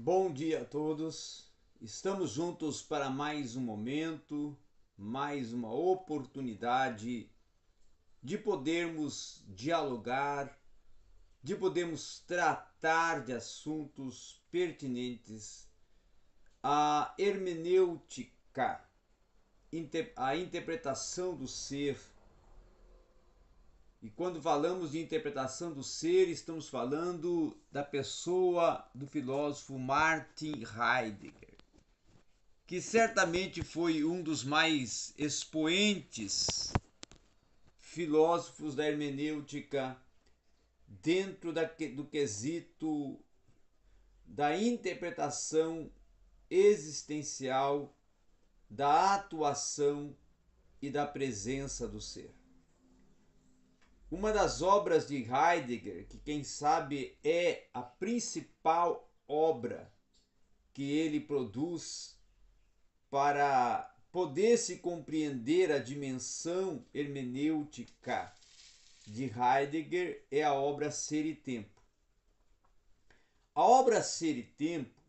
Bom dia a todos. Estamos juntos para mais um momento, mais uma oportunidade de podermos dialogar, de podermos tratar de assuntos pertinentes à hermenêutica, à interpretação do ser. E quando falamos de interpretação do ser, estamos falando da pessoa do filósofo Martin Heidegger, que certamente foi um dos mais expoentes filósofos da hermenêutica dentro do quesito da interpretação existencial, da atuação e da presença do ser. Uma das obras de Heidegger, que quem sabe é a principal obra que ele produz para poder se compreender a dimensão hermenêutica de Heidegger, é a obra Ser e Tempo. A obra Ser e Tempo,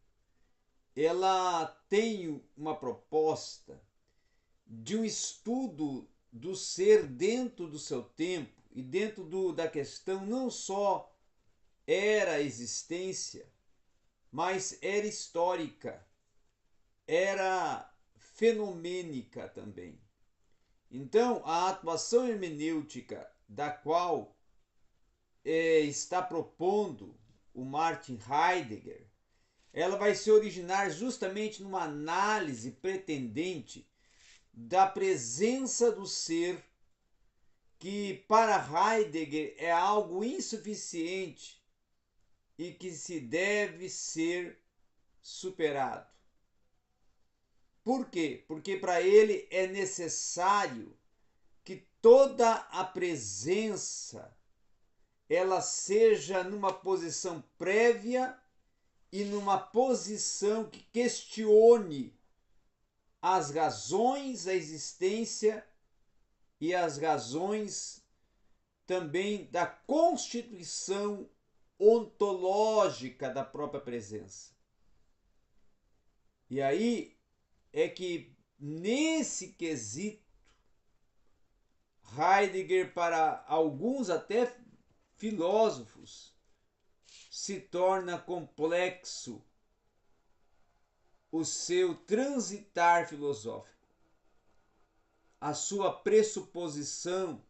ela tem uma proposta de um estudo do ser dentro do seu tempo e dentro da questão não só era existência, mas era histórica, era fenomênica também. Então, a atuação hermenêutica da qual está propondo o Martin Heidegger, ela vai se originar justamente numa análise pretendente da presença do ser, que para Heidegger é algo insuficiente e que se deve ser superado. Por quê? Porque para ele é necessário que toda a presença ela seja numa posição prévia e numa posição que questione as razões da existência e as razões também da constituição ontológica da própria presença. E aí é que nesse quesito Heidegger, para alguns até filósofos, se torna complexo o seu transitar filosófico, a sua pressuposição,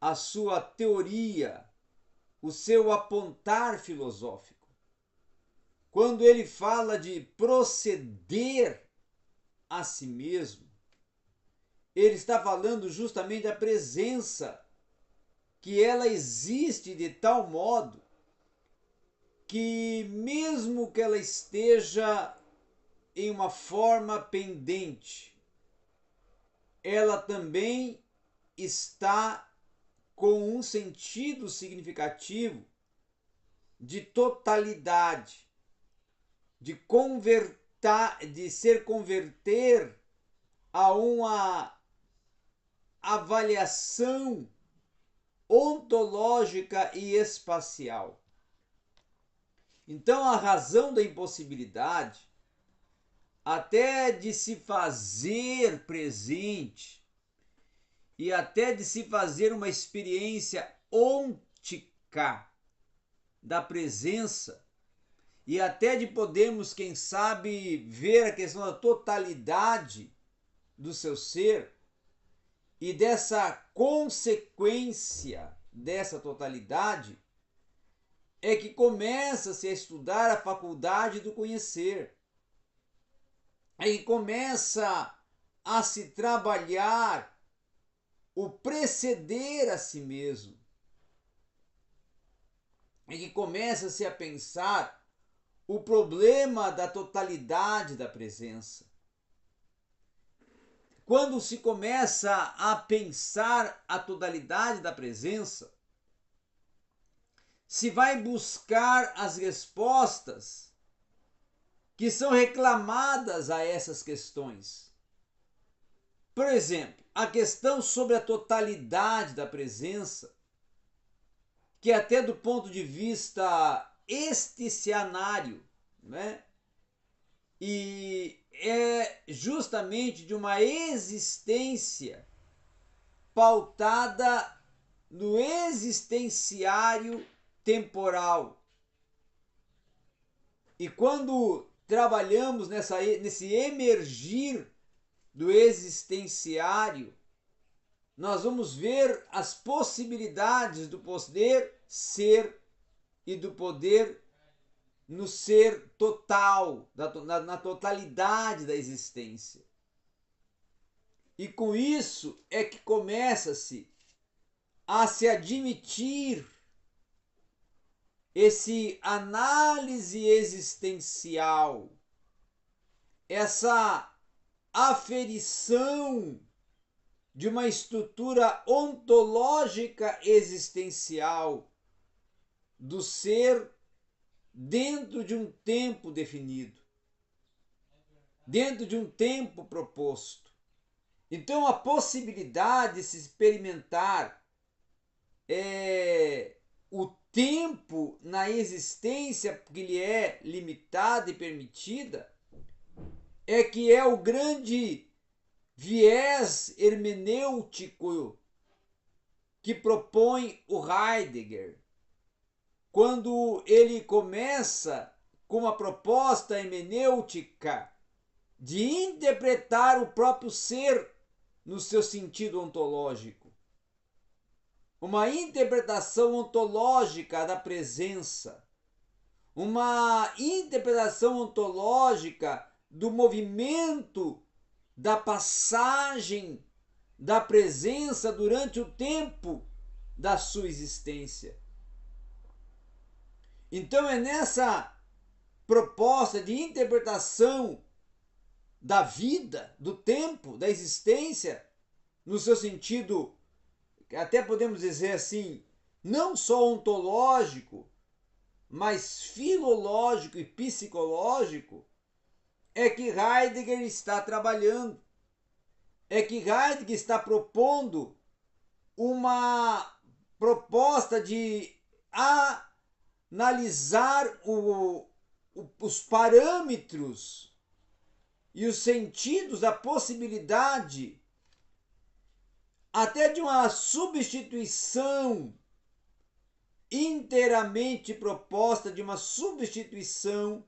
a sua teoria, o seu apontar filosófico. Quando ele fala de proceder a si mesmo, ele está falando justamente da presença, que ela existe de tal modo que mesmo que ela esteja em uma forma pendente, ela também está com um sentido significativo de totalidade, de ser converter a uma avaliação ontológica e espacial. Então, a razão da impossibilidade até de se fazer presente e até de se fazer uma experiência ôntica da presença e até de podermos, quem sabe, ver a questão da totalidade do seu ser e dessa consequência dessa totalidade, é que começa-se a estudar a faculdade do conhecer. É que começa a se trabalhar o preceder a si mesmo. É que começa-se a pensar o problema da totalidade da presença. Quando se começa a pensar a totalidade da presença, se vai buscar as respostas que são reclamadas a essas questões. Por exemplo, a questão sobre a totalidade da presença, que até do ponto de vista esticianário, né, e é justamente de uma existência pautada no existenciário temporal. E quando trabalhamos nesse emergir do existenciário, nós vamos ver as possibilidades do poder ser e do poder no ser total, na totalidade da existência. E com isso é que começa-se a se admitir esse análise existencial, essa aferição de uma estrutura ontológica existencial do ser dentro de um tempo definido, dentro de um tempo proposto. Então a possibilidade de se experimentar o tempo na existência, que lhe é limitada e permitida, é que é o grande viés hermenêutico que propõe o Heidegger, quando ele começa com uma proposta hermenêutica de interpretar o próprio ser no seu sentido ontológico. Uma interpretação ontológica da presença, uma interpretação ontológica do movimento da passagem da presença durante o tempo da sua existência. Então é nessa proposta de interpretação da vida, do tempo, da existência, no seu sentido, até podemos dizer assim, não só ontológico, mas filológico e psicológico, é que Heidegger está trabalhando. É que Heidegger está propondo uma proposta de analisar os parâmetros e os sentidos, a possibilidade até de uma substituição inteiramente proposta, de uma substituição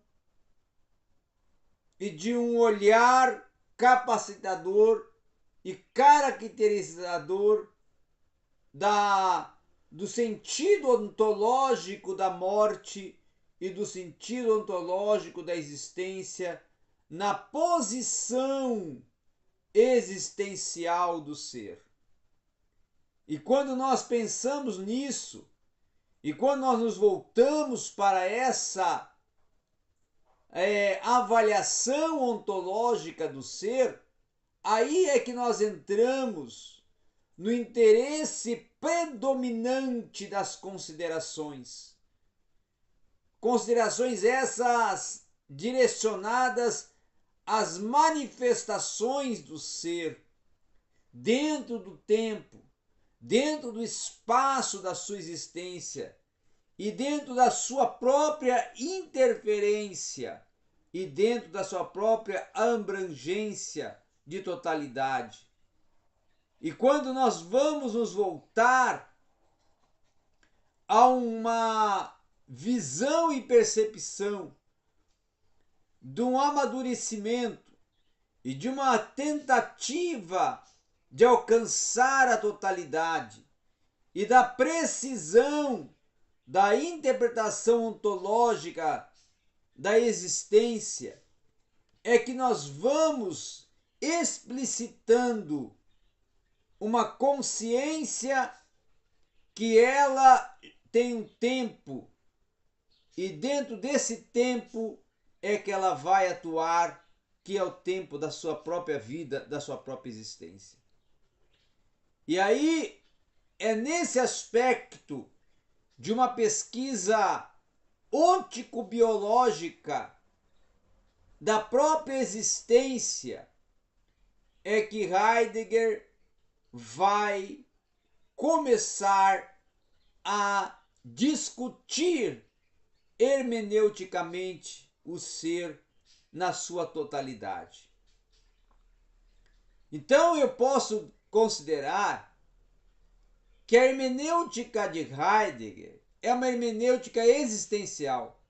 e de um olhar capacitador e caracterizador do sentido ontológico da morte e do sentido ontológico da existência na posição existencial do ser. E quando nós pensamos nisso, e quando nós nos voltamos para essa avaliação ontológica do ser, aí é que nós entramos no interesse predominante das considerações. Considerações essas direcionadas às manifestações do ser dentro do tempo, dentro do espaço da sua existência e dentro da sua própria interferência e dentro da sua própria abrangência de totalidade. E quando nós vamos nos voltar a uma visão e percepção de um amadurecimento e de uma tentativa de alcançar a totalidade e da precisão da interpretação ontológica da existência, é que nós vamos explicitando uma consciência que ela tem um tempo e dentro desse tempo é que ela vai atuar, que é o tempo da sua própria vida, da sua própria existência. E aí é nesse aspecto de uma pesquisa ontico-biológica da própria existência é que Heidegger vai começar a discutir hermeneuticamente o ser na sua totalidade. Então eu posso considerar que a hermenêutica de Heidegger é uma hermenêutica existencial.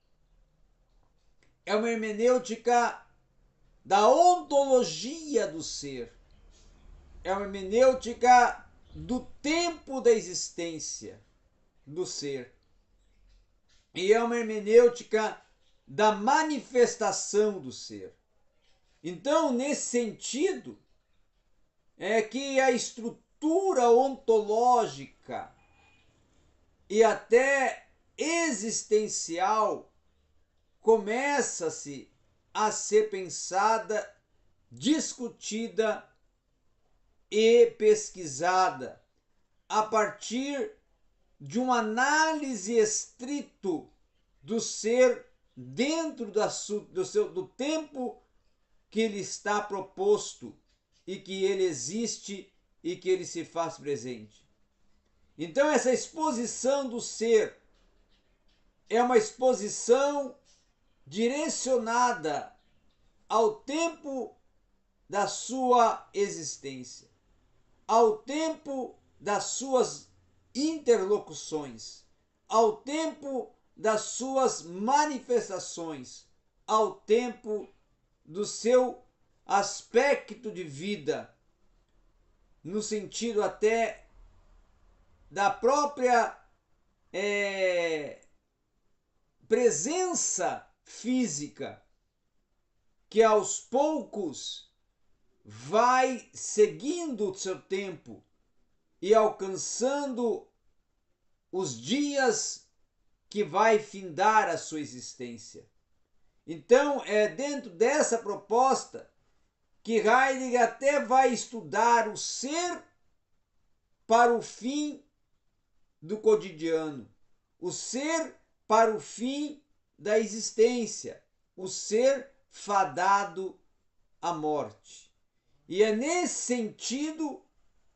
É uma hermenêutica da ontologia do ser. É uma hermenêutica do tempo da existência do ser. E é uma hermenêutica da manifestação do ser. Então, nesse sentido, é que a estrutura ontológica e até existencial começa-se a ser pensada, discutida e pesquisada a partir de uma análise estrito do ser dentro do tempo que ele está proposto e que ele existe e que ele se faz presente. Então essa exposição do ser é uma exposição direcionada ao tempo da sua existência, ao tempo das suas interlocuções, ao tempo das suas manifestações, ao tempo do seu aspecto de vida, no sentido até da própria presença física, que aos poucos vai seguindo o seu tempo e alcançando os dias que vai findar a sua existência. Então, é dentro dessa proposta que Heidegger até vai estudar o ser para o fim do cotidiano, o ser para o fim da existência, o ser fadado à morte. E é nesse sentido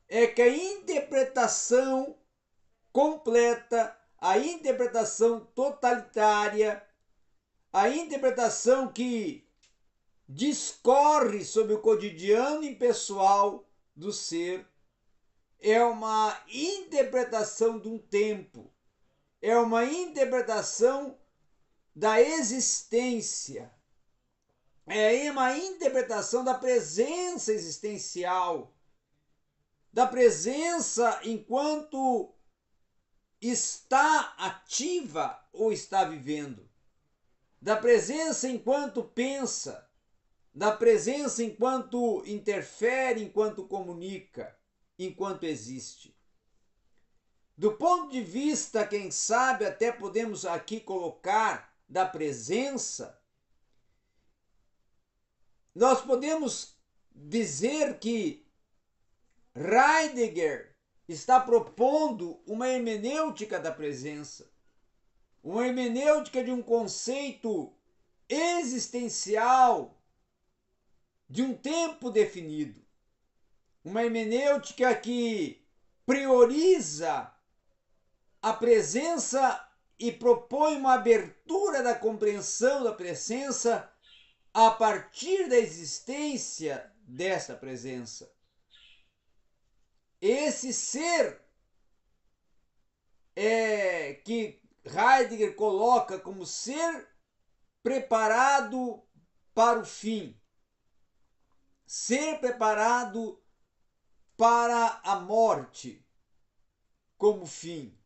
que a interpretação completa, a interpretação totalitária, a interpretação que discorre sobre o cotidiano impessoal do ser, é uma interpretação de um tempo, é uma interpretação da existência, é uma interpretação da presença existencial, da presença enquanto está ativa ou está vivendo, da presença enquanto pensa, da presença enquanto interfere, enquanto comunica, enquanto existe. Do ponto de vista, quem sabe, até podemos aqui colocar da presença, nós podemos dizer que Heidegger está propondo uma hermenêutica da presença, uma hermenêutica de um conceito existencial de um tempo definido, uma hermenêutica que prioriza a presença e propõe uma abertura da compreensão da presença a partir da existência dessa presença. Esse ser que Heidegger coloca como ser preparado para o fim, ser preparado para a morte como fim.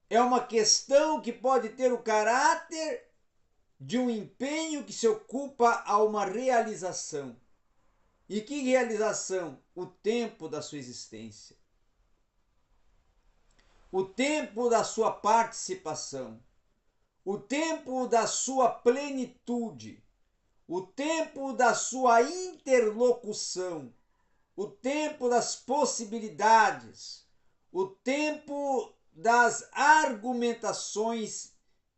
É uma questão que pode ter o caráter de um empenho que se ocupa a uma realização. E que realização? O tempo da sua existência. O tempo da sua participação. O tempo da sua plenitude. O tempo da sua interlocução. O tempo das possibilidades. O tempo das argumentações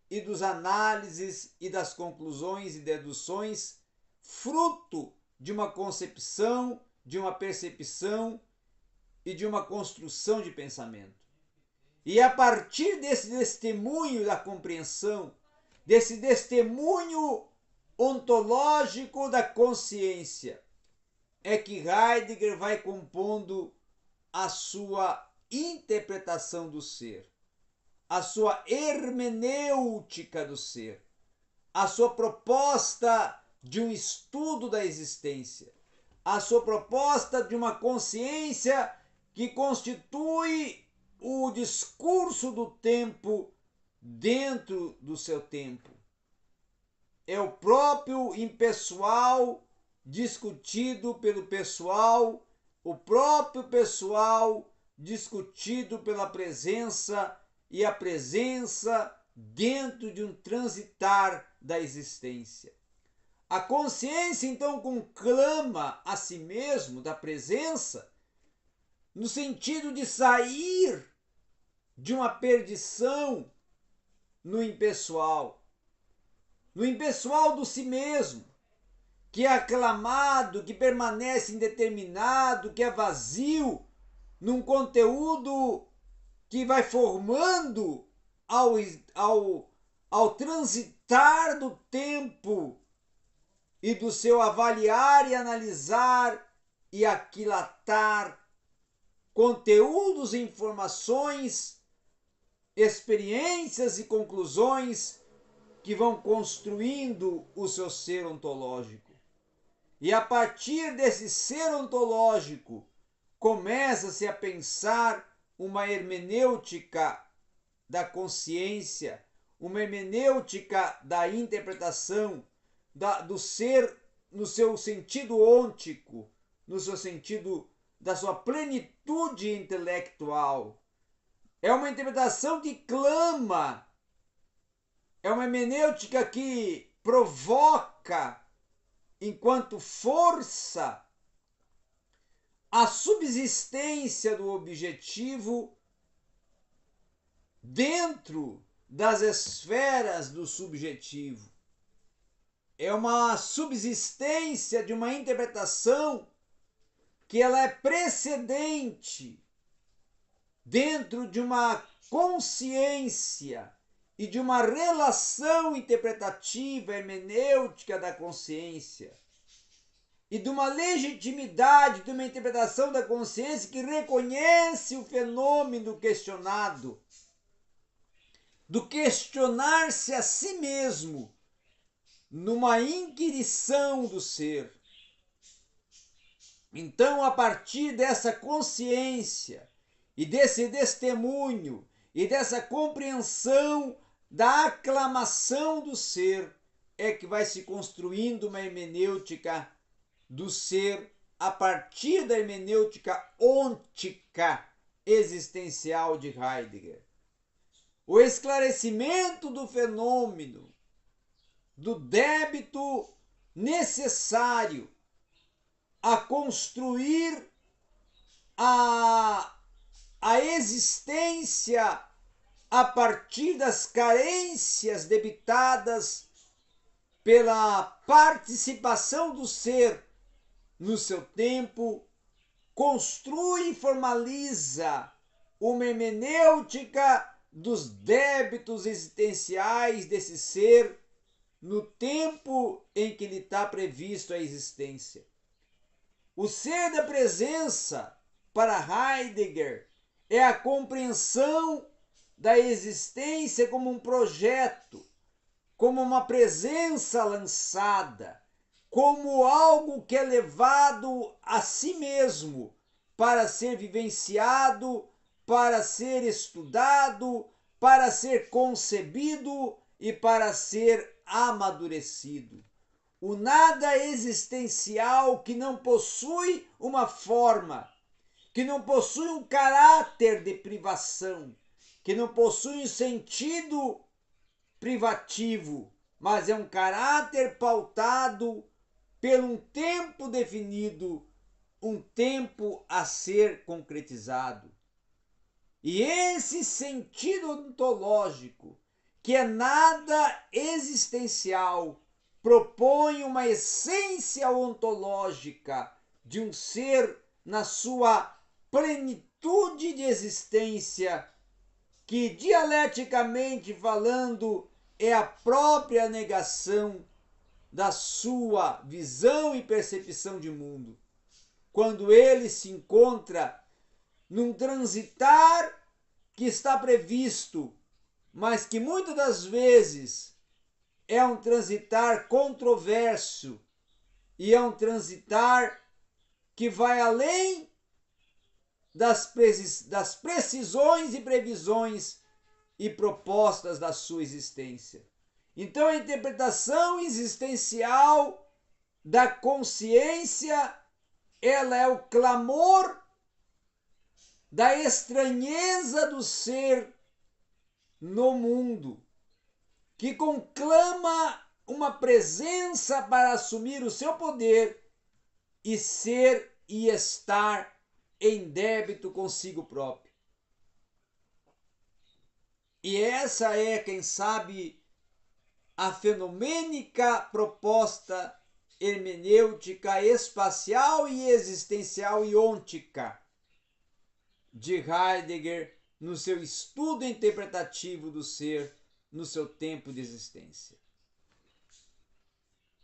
e dos análises e das conclusões e deduções, fruto de uma concepção, de uma percepção e de uma construção de pensamento. E a partir desse testemunho da compreensão, desse testemunho ontológico da consciência é que Heidegger vai compondo a sua interpretação do ser, a sua hermenêutica do ser, a sua proposta de um estudo da existência, a sua proposta de uma consciência que constitui o discurso do tempo dentro do seu tempo. É o próprio impessoal discutido pelo pessoal, o próprio pessoal discutido pela presença e a presença dentro de um transitar da existência. A consciência, então, conclama a si mesmo da presença no sentido de sair de uma perdição no impessoal do si mesmo, que é aclamado, que permanece indeterminado, que é vazio, num conteúdo que vai formando ao transitar do tempo e do seu avaliar e analisar e aquilatar conteúdos e informações, experiências e conclusões que vão construindo o seu ser ontológico. E a partir desse ser ontológico, começa-se a pensar uma hermenêutica da consciência, uma hermenêutica da interpretação, do ser no seu sentido ôntico, no seu sentido da sua plenitude intelectual. É uma interpretação que clama, é uma hermenêutica que provoca, enquanto força, a subsistência do objetivo dentro das esferas do subjetivo. É uma subsistência de uma interpretação que ela é precedente dentro de uma consciência e de uma relação interpretativa hermenêutica da consciência e de uma legitimidade de uma interpretação da consciência que reconhece o fenômeno questionado, do questionar-se a si mesmo numa inquirição do ser. Então, a partir dessa consciência e desse testemunho e dessa compreensão da aclamação do ser, é que vai se construindo uma hermenêutica do ser a partir da hermenêutica ôntica existencial de Heidegger. O esclarecimento do fenômeno, do débito necessário a construir a existência a partir das carências debitadas pela participação do ser no seu tempo, construi e formaliza uma hermenêutica dos débitos existenciais desse ser no tempo em que lhe está previsto a existência. O ser da presença, para Heidegger, é a compreensão da existência como um projeto, como uma presença lançada, como algo que é levado a si mesmo para ser vivenciado, para ser estudado, para ser concebido e para ser amadurecido. O nada existencial que não possui uma forma, que não possui um caráter de privação, que não possui um sentido privativo, mas é um caráter pautado pelo um tempo definido, um tempo a ser concretizado. E esse sentido ontológico, que é nada existencial, propõe uma essência ontológica de um ser na sua plenitude de existência, que dialeticamente falando é a própria negação da sua visão e percepção de mundo, quando ele se encontra num transitar que está previsto, mas que muitas das vezes é um transitar controverso e é um transitar que vai além das precisões e previsões e propostas da sua existência. Então a interpretação existencial da consciência, ela é o clamor da estranheza do ser no mundo, que conclama uma presença para assumir o seu poder e ser e estar em débito consigo próprio. E essa é, quem sabe, a fenomênica proposta hermenêutica espacial e existencial iôntica de Heidegger no seu estudo interpretativo do ser no seu tempo de existência.